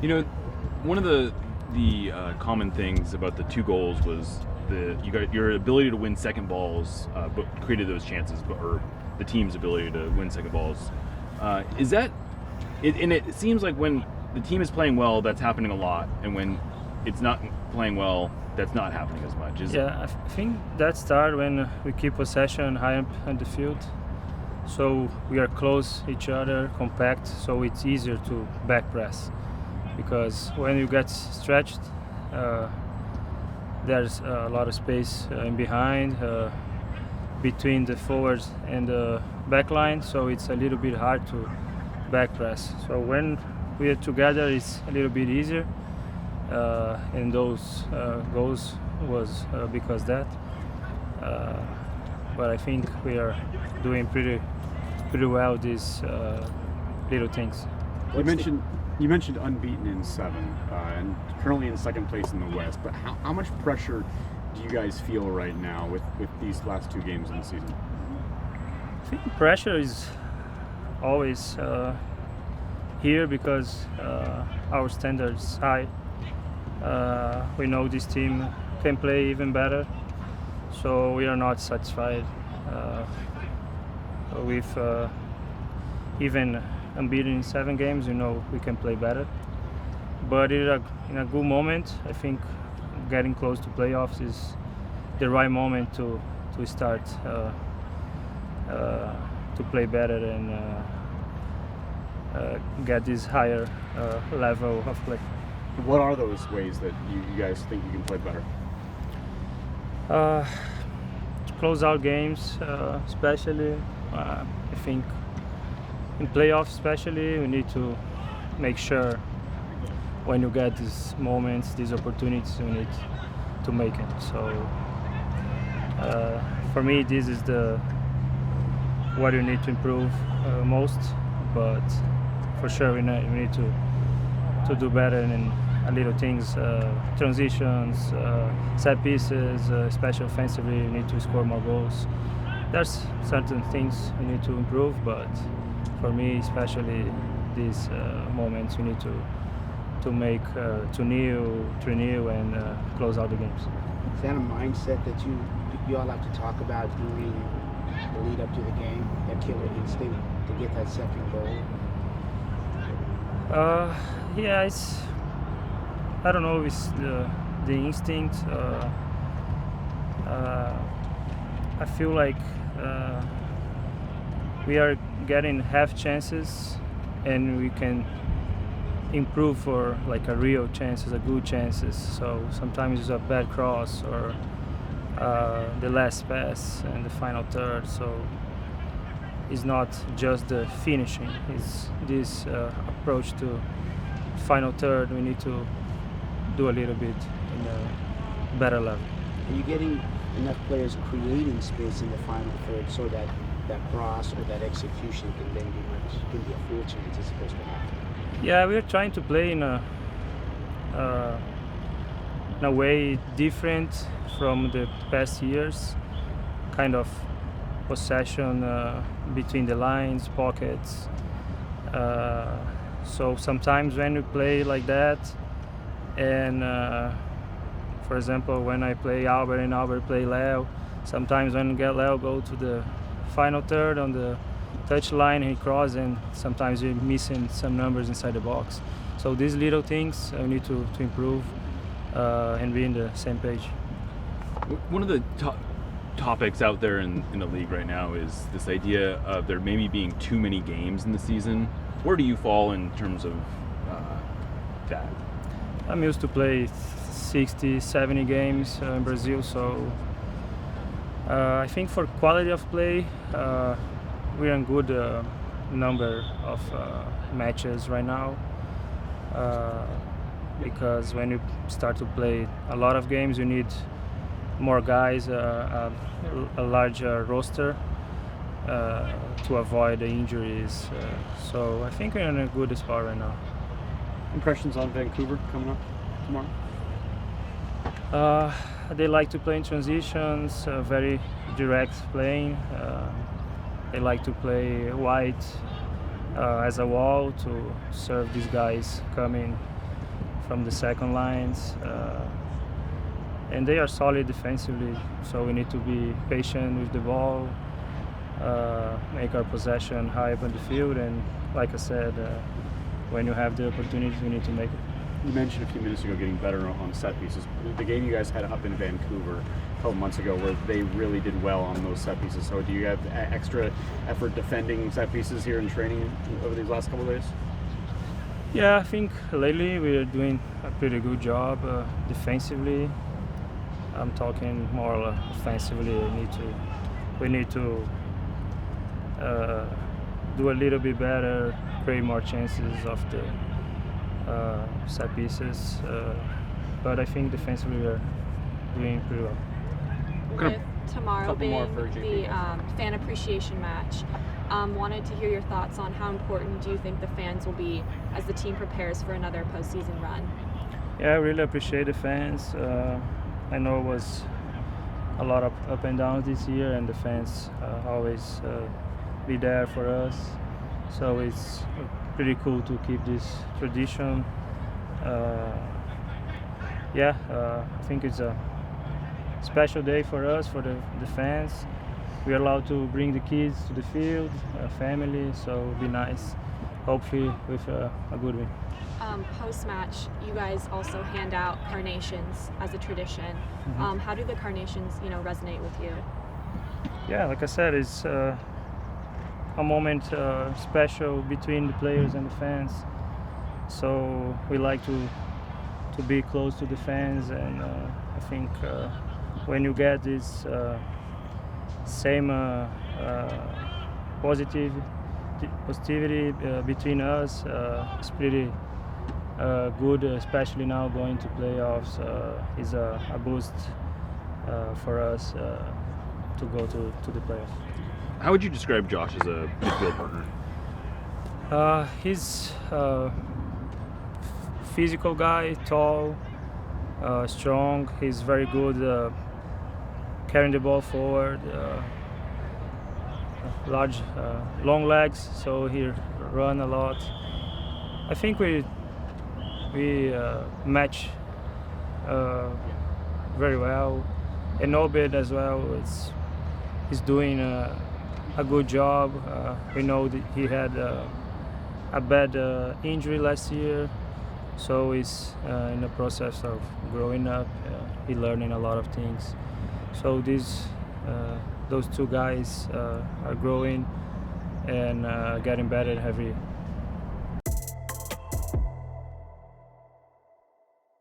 You know, one of the common things about the 2 goals was you got your ability to win second balls, but created those chances, or the team's ability to win second balls. Is that? And it seems like when the team is playing well, that's happening a lot, and when it's not playing well, that's not happening as much. I think that starts when we keep possession high up in the field. So we are close each other, compact, so it's easier to back press. Because when you get stretched, there's a lot of space in behind, between the forwards and the back line, so it's a little bit hard to back press. So when we are together, it's a little bit easier, and those goals was because that. But I think we are doing pretty well these little things. You mentioned unbeaten in 7, and currently in second place in the West. But how much pressure do you guys feel right now with these last 2 games in the season? I think pressure is always here because our standards high. We know this team can play even better, so we are not satisfied with even unbeaten in 7 games. We can play better, but in a good moment. I think getting close to playoffs is the right moment to start to play better and get this higher level of play. What are those ways that you guys think you can play better? To close out games, especially. I think in playoffs especially, we need to make sure when you get these moments, these opportunities, you need to make it. So for me, this is what you need to improve most. But for sure, we need to do better in little things, transitions, set pieces, especially offensively. You need to score more goals. There's certain things we need to improve, but for me, especially these moments, we need to make 2-0, 3-0, and close out the games. Is that a mindset that you all like to talk about during the lead up to the game, that killer instinct to get that second goal? I don't know, it's the instinct. I feel like we are getting half chances, and we can improve for like a real chances, a good chances. So sometimes it's a bad cross or the last pass and the final third. So it's not just the finishing. It's this approach to final third. We need to do a little bit in a better level. Are you getting enough players creating space in the final third so that cross or that execution can then be a full chance as opposed to half? Yeah, we are trying to play in a way different from the past years, kind of possession between the lines, pockets. So sometimes when we play like that, and for example, when I play Albert and Albert play Leo, sometimes when we get Leo go to the final third on the touch line, he cross, and sometimes we're missing some numbers inside the box. So these little things we need to improve and be in the same page. One of the topics out there in the league right now is this idea of there maybe being too many games in the season. Where do you fall in terms of that? I'm used to play 60, 70 games in Brazil, so I think for quality of play, we're in good number of matches right now, because when you start to play a lot of games, you need more guys, a larger roster to avoid the injuries. So I think we're in a good spot right now. Impressions on Vancouver coming up tomorrow? They like to play in transitions, very direct playing. They like to play wide as a wall to serve these guys coming from the second lines. And they are solid defensively, so we need to be patient with the ball, make our possession high up on the field, and like I said, when you have the opportunity, you need to make it. You mentioned a few minutes ago getting better on set pieces. The game you guys had up in Vancouver a couple months ago, where they really did well on those set pieces. So do you have extra effort defending set pieces here in training over these last couple of days? Yeah, I think lately we are doing a pretty good job defensively. I'm talking more offensively. We need to do a little bit better, create more chances of the set pieces. But I think defensively we are doing pretty well. With tomorrow Couple more being for the JP. fan appreciation match, wanted to hear your thoughts on how important do you think the fans will be as the team prepares for another postseason run? Yeah, I really appreciate the fans. I know it was a lot of up and downs this year, and the fans always be there for us. So it's pretty cool to keep this tradition. I think it's a special day for us, for the fans. We're allowed to bring the kids to the field, family, so it'll be nice, hopefully with a good win. Post-match, you guys also hand out carnations as a tradition. How do the carnations, resonate with you? Yeah, like I said, it's a moment special between the players and the fans. So we like to be close to the fans, and I think when you get this same positivity between us, it's pretty good, especially now going to playoffs. Is a boost for us to go to the playoffs. How would you describe Josh as a midfield partner? He's a physical guy, tall, strong. He's very good carrying the ball forward. Long legs, so he run a lot. I think we match very well, and Obed as well. He's doing a good job. We know that he had a bad injury last year, so he's in the process of growing up. He's learning a lot of things. So those two guys are growing and getting better